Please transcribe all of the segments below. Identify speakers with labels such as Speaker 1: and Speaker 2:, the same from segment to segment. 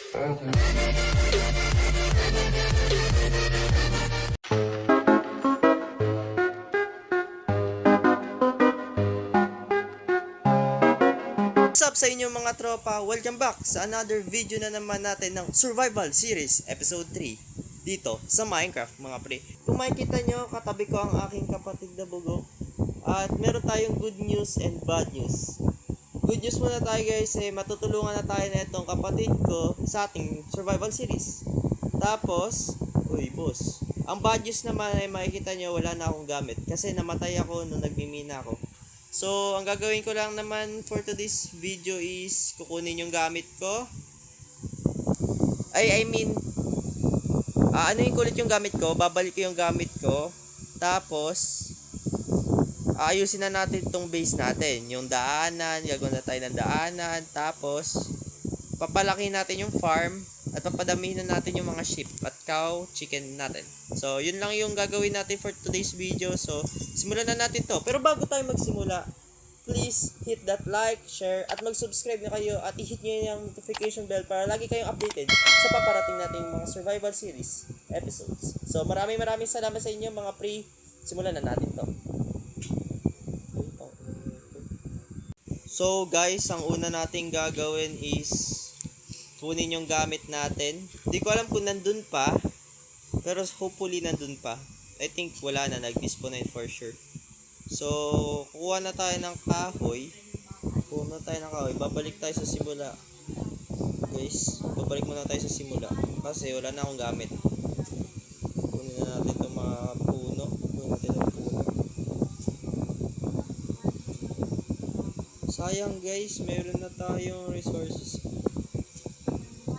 Speaker 1: What's up sa inyo mga tropa? Welcome back sa another video na naman natin ng Survival Series Episode 3 dito sa Minecraft mga pre. Kung makikita nyo, katabi ko ang aking kapatid na bugok at meron tayong good news and bad news. Good news muna tayo guys, matutulungan na tayo na itong kapatid ko sa ating Survival Series. Tapos, uy boss, ang bad news naman ay makikita nyo wala na akong gamit kasi namatay ako nung nagmimina ako. So, ang gagawin ko lang naman for today's video is kukunin yung gamit ko. Ano yung kulit yung gamit ko? Babalik ko yung gamit ko. Tapos, ayusin na natin itong base natin. Yung daanan, gagawin na tayo ng daanan. Tapos, papalaki natin yung farm. At papadamihin na natin yung mga sheep at cow, chicken natin. So, yun lang yung gagawin natin for today's video. So, simulan na natin to. Pero bago tayo magsimula, please hit that like, share, at mag-subscribe na kayo at i-hit nyo yung notification bell para lagi kayong updated sa paparating nating mga survival series episodes. So, maraming salamat sa inyo mga pre. Simulan na natin to. So, guys, ang una nating gagawin is kunin yung gamit natin. Hindi ko alam kung nandun pa, pero hopefully nandun pa. I think wala na, nag-disconnect for sure. So, kukuha na tayo ng kahoy. Babalik tayo sa simula. Guys, babalik muna tayo sa simula. Kasi wala na akong gamit. Kunin na natin itong mga puno. Sayang guys, meron na tayong resources.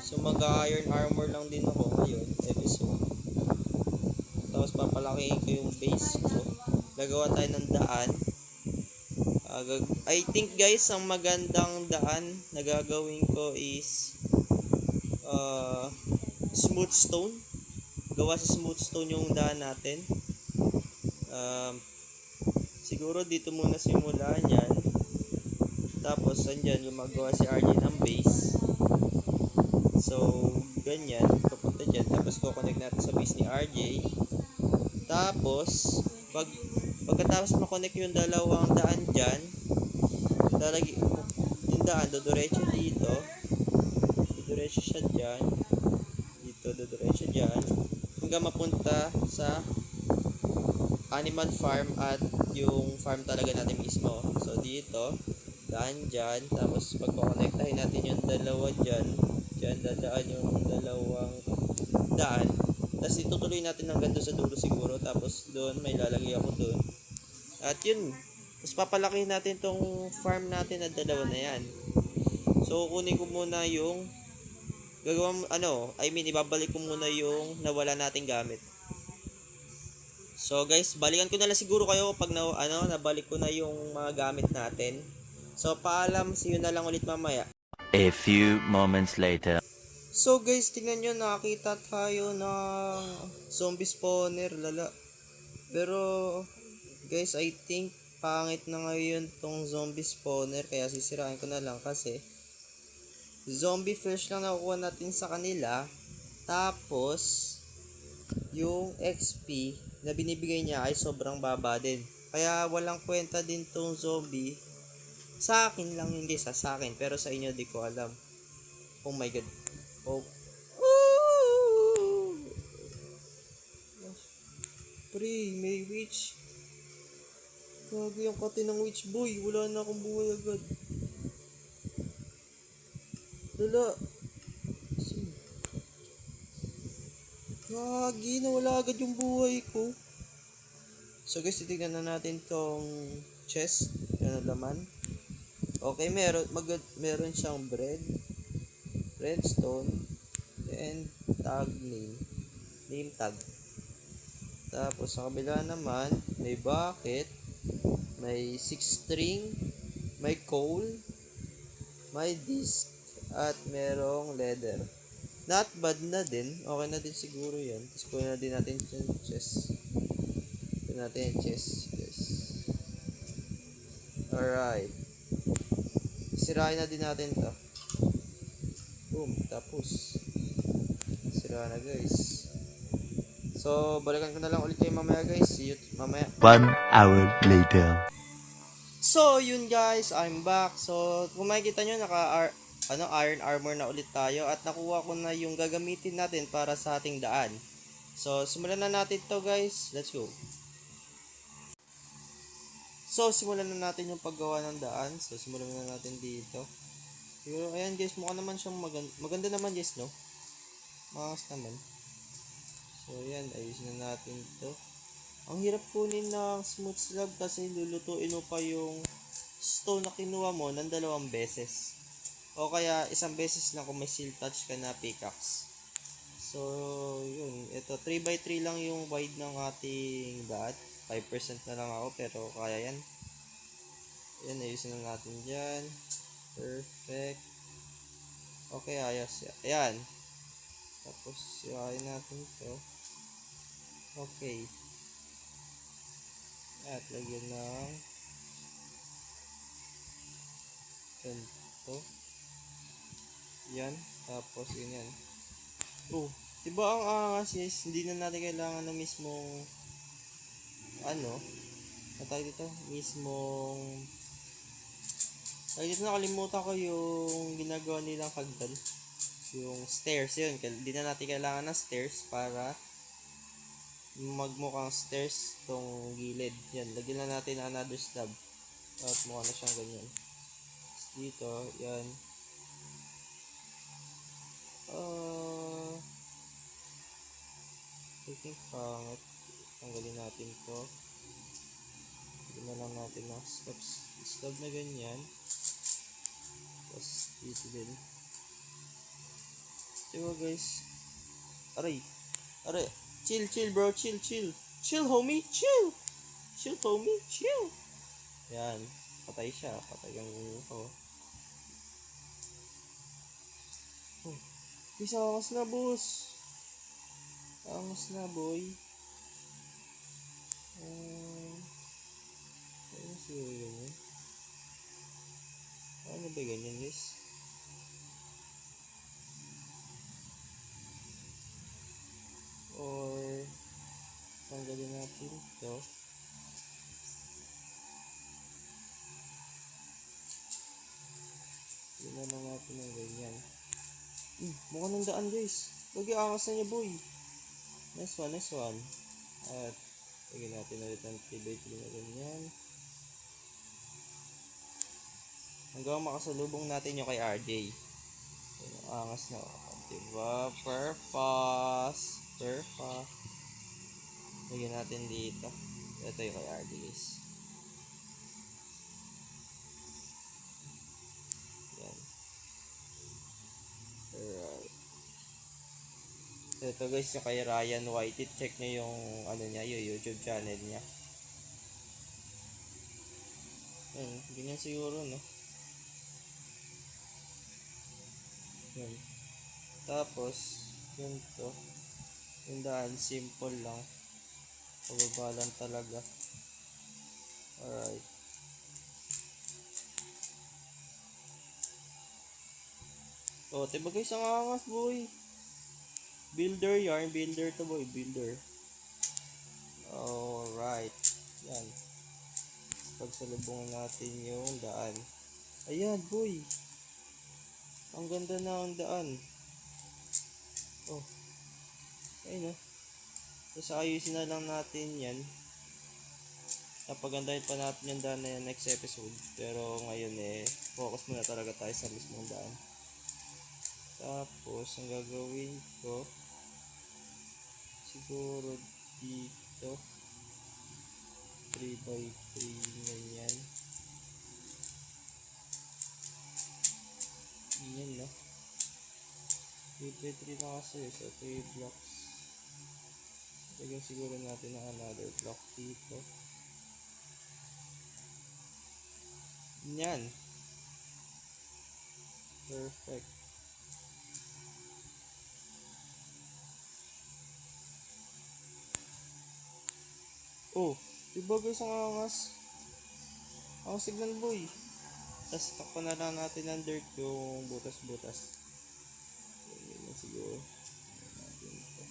Speaker 1: So mag-iron armor lang din ako ngayon episode. Tapos papalakihin ko yung base ko. Gagawa tayo ng daan. I think guys, ang magandang daan na gagawin ko is smooth stone. Gawa sa smooth stone yung daan natin. Siguro dito muna simulan yan. Tapos andyan gumagawa si RJ ng base. So, ganyan, papunta dyan. Tapos, kukonect natin sa base ni RJ. Tapos, pagkatapos makonect yung dalawang daan dyan, yung daan, dodoretso dito. Dodoretso siya dyan. Dito, dodoretso dyan. Hanggang mapunta sa animal farm at yung farm talaga natin mismo. So, dito, daan dyan. Tapos, pagkakonektahin natin yung dalawa dyan, dadaan yung dalawang daan. Tapos itutuloy natin hanggang doon sa dulo siguro. Tapos doon may lalagay ako doon. At yun. Tapos papalakihin natin tong farm natin na dalawa na yan. So kunin ko muna yung ibabalik ko muna yung nawala nating gamit. So guys, balikan ko na lang siguro kayo pag nabalik ko na yung mga gamit natin. So paalam, see you na lang ulit mamaya.
Speaker 2: A few moments later.
Speaker 1: So guys, tingnan nyo, nakakita tayo ng zombie spawner, lala. Pero guys, I think pangit na ngayon tong zombie spawner, kaya sisirain ko na lang kasi zombie flesh lang nakukuha natin sa kanila. Tapos yung XP na binibigay niya ay sobrang baba din. Kaya walang kwenta din tong zombie. Sa akin lang, hindi sa akin. Pero sa inyo, di ko alam. Oh my god. Oh. Ooh! Pre, may witch. Gago yung kati ng witch boy. Wala na akong buhay agad. Lala. Gagi, nawala agad yung buhay ko. So guys, titignan na natin tong chest. Yan ang laman. Okay, meron siyang redstone, and name tag. Tapos sa kabila naman, may bucket, may 6 string, may coal, may disc, at merong leather. Not bad na din, okay na din siguro yan. Tapos kunin na din natin yung chest. Kunin natin yung chest, yes. Alright. Sirain na din natin to. Boom. Tapos, sira na guys. So, balikan ko na lang ulit kayo mamaya guys. See you mamaya.
Speaker 2: 1 hour later.
Speaker 1: So, yun guys, I'm back. So, kung makikita nyo, iron armor na ulit tayo at nakuha ko na yung gagamitin natin para sa ating daan. So, simulan na natin to guys. Let's go. So, simulan na natin yung paggawa ng daan. So, simulan na natin dito. Pero, ayan guys, mukha naman siyang maganda naman guys, no? Maangas naman. So, ayan, ayusin na natin to. Ang hirap kunin ng smooth slab kasi lulutuin mo pa yung stone na kinuha mo ng 2 beses. O kaya isang beses na kung may seal touch ka na pickaxe. So, yun. Ito, 3x3 lang yung wide ng ating daan. 5% na lang ako pero kaya yan. Yan, ayusin na natin dyan. Perfect. Okay, ayos. Ayan. Tapos, sirain natin to. Okay. At lagyan ng ganito. Yan. Tapos, yun yan. Oh, diba ang angas guys? Hindi na natin kailangan ng mismong natawag dito? Mismong nakalimutan ko yung ginagawa nilang hagdan. Yung stairs, yun. Hindi na natin kailangan ng stairs para magmukhang stairs tong gilid. Yan, lagyan na natin another slab. At mukha na siyang ganyan. Dito, yan. I think pangit. Tanggalin natin to. Lagyan na lang natin ng slab na ganyan. Tapos dito din. Diba guys? Aray. Chill bro. Chill. Chill homie. Chill homie. Chill. Yan. Patay siya. Patay ang ko. Bisa angas na boss. Angas na boy. Ano siguro ganyan? Ano ba ganyan guys? Or tanggalin natin ito. Yun na lang natin ng ganyan. Mukha ng daan guys. Lagi angas na niya boy. Nice one. At lagyan natin ulit ng 3x3 na ganyan. Hanggang makasalubong natin yung kay RJ. Yun, ang angas na. Diba? Perfect. Lagyan natin dito. Ito yung kay RJ guys. Yan. Alright. Ito guys yung kay Ryan White. Check nyo yung yung YouTube channel niya. Yan. Ganyan siguro no. Yan. Tapos yun to. Yung daan simple lang. Pababa lang talaga. Alright. Oh, diba guys ang angas boy. Builder to boy. Alright. Yan. Pagsalubungan natin yung daan. Ayan boy. Ang ganda na ang daan. Oh. Ayun oh. Tapos ayusin na lang natin yan. Napagandahin pa natin yung daan na yan next episode. Pero ngayon focus muna talaga tayo sa mismong daan. Tapos ang gagawin ko siguro dito 3x3 ganyan. Ganyan no. 3x3 na kasi so 3 blocks. Lagyan siguro natin ng another block dito. Yan. Perfect. Oh, diba guys ang angas? Ang signal boy. Tapos takpan na lang natin ng dirt yung butas-butas. siguro. Natin ito.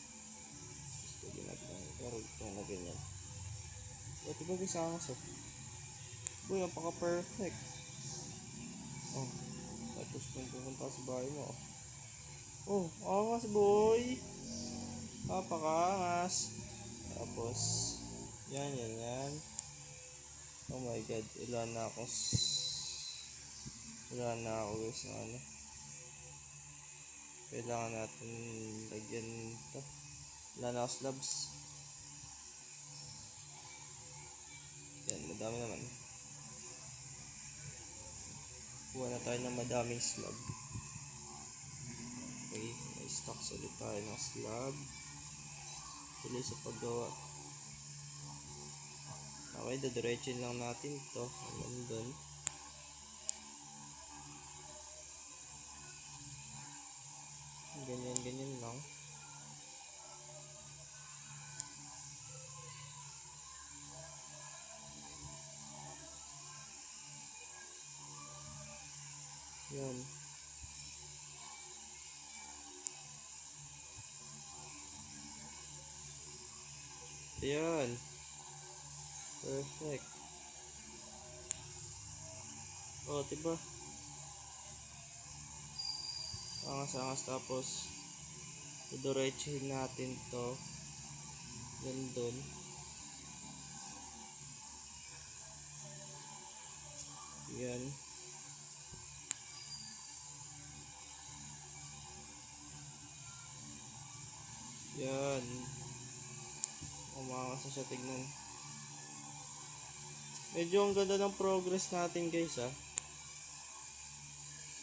Speaker 1: Gusto ginagawa ng karog ito na ganyan. Ito ba guys, angas oh. Boy, napaka-perfect. Oh, tapos kung pupunta sa bahay mo. Oh, angas boy. Napaka-angas. Tapos, yan. Oh my god, wala na ako guys na ano. Kailangan natin lagyan ito. Wala na ako slabs. Yan, madami naman. Kuha na tayo ng madaming slab. Okay, may stocks ulit tayo ng slab. Tuloy sa paggawa. Okay, dadiretsin lang natin ito hanggang dun. Ganyan lang. Yan. Ayan. Perfect. Oh, diba? Angas-angas, tapos diretsin natin to dun. Yan. Yan. Umangas na siya, tignan. Medyo ang ganda ng progress natin guys ah.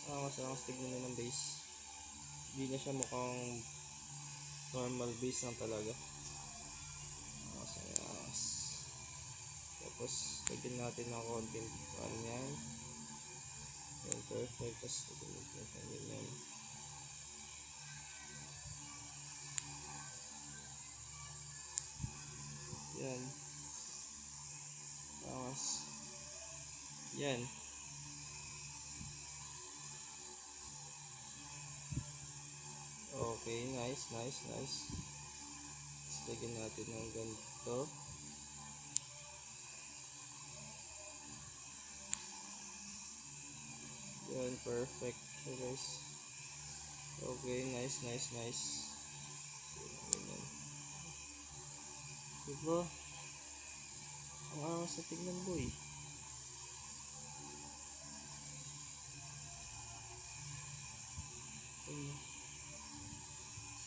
Speaker 1: Angas-angas, tignan na ng base. Hindi na siya mukhang normal base lang talaga. Angas. Tapos lagyan natin ng konting yan. Yan, perfect. Tapos lagyan natin ng ganyan. Yan. Angas. Yan. Okay, nice. Tapos lagyan natin ng ganito. Yan, perfect. So guys. Okay, nice. Ganyan. Diba? Ang angas sa tignan boy.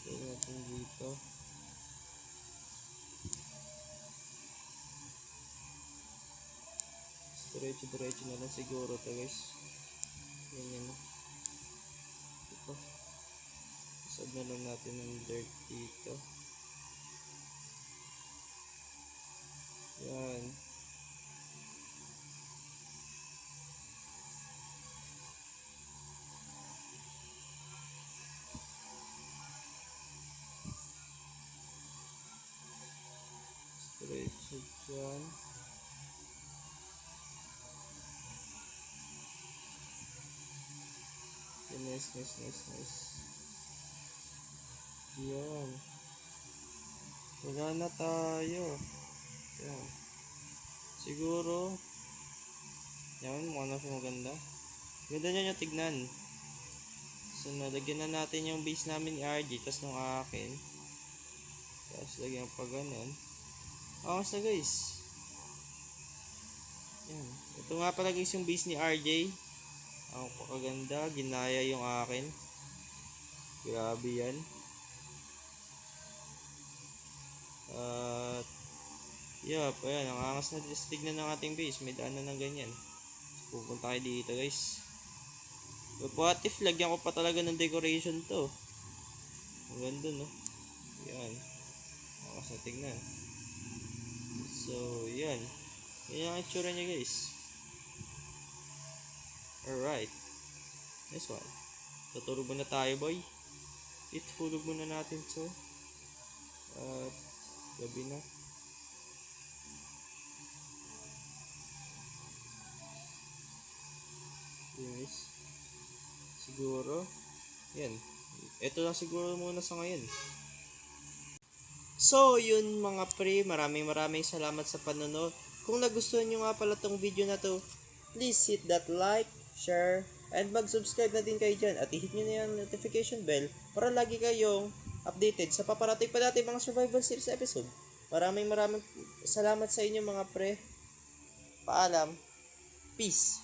Speaker 1: So natin dito. Diretso na lang siguro to guys. Ganyan na. Ito. Isad na lang natin ng dirt dito. Yan. Diretso dyan. Nice. Yan. Wala na tayo. Yan. Siguro. Yan, mukha na siya maganda. Ganda niya yung tignan. So, nalagyan na natin yung base namin ni RG. Tapos nung akin. Tapos lagyan pa ganun. Angas na guys. Yan. Ito nga pala guys yung base ni RJ. Ang pakaganda. Ginaya yung akin. Grabe yan. At yup, ayan, ang angas na tignan ng ating base. May daan na ng ganyan. So, pupunta kayo dito guys. But what if lagyan ko pa talaga ng decoration to? Ang ganda no. Yan. Angas na tignan. So yan. Yan ang itsura niya guys. Alright. Next one. Tutulog muna tayo boy. Itulog muna natin to. At gabi na. Yes. Siguro Yan. Ito lang siguro muna sa ngayon. So, yun mga pre, maraming salamat sa panonood. Kung nagustuhan nyo nga pala tong video na to, please hit that like, share, and mag-subscribe na din kayo dyan. At i-hit nyo na yung notification bell para lagi kayong updated sa paparating pa natin mga survival series episode. Maraming salamat sa inyo mga pre. Paalam. Peace.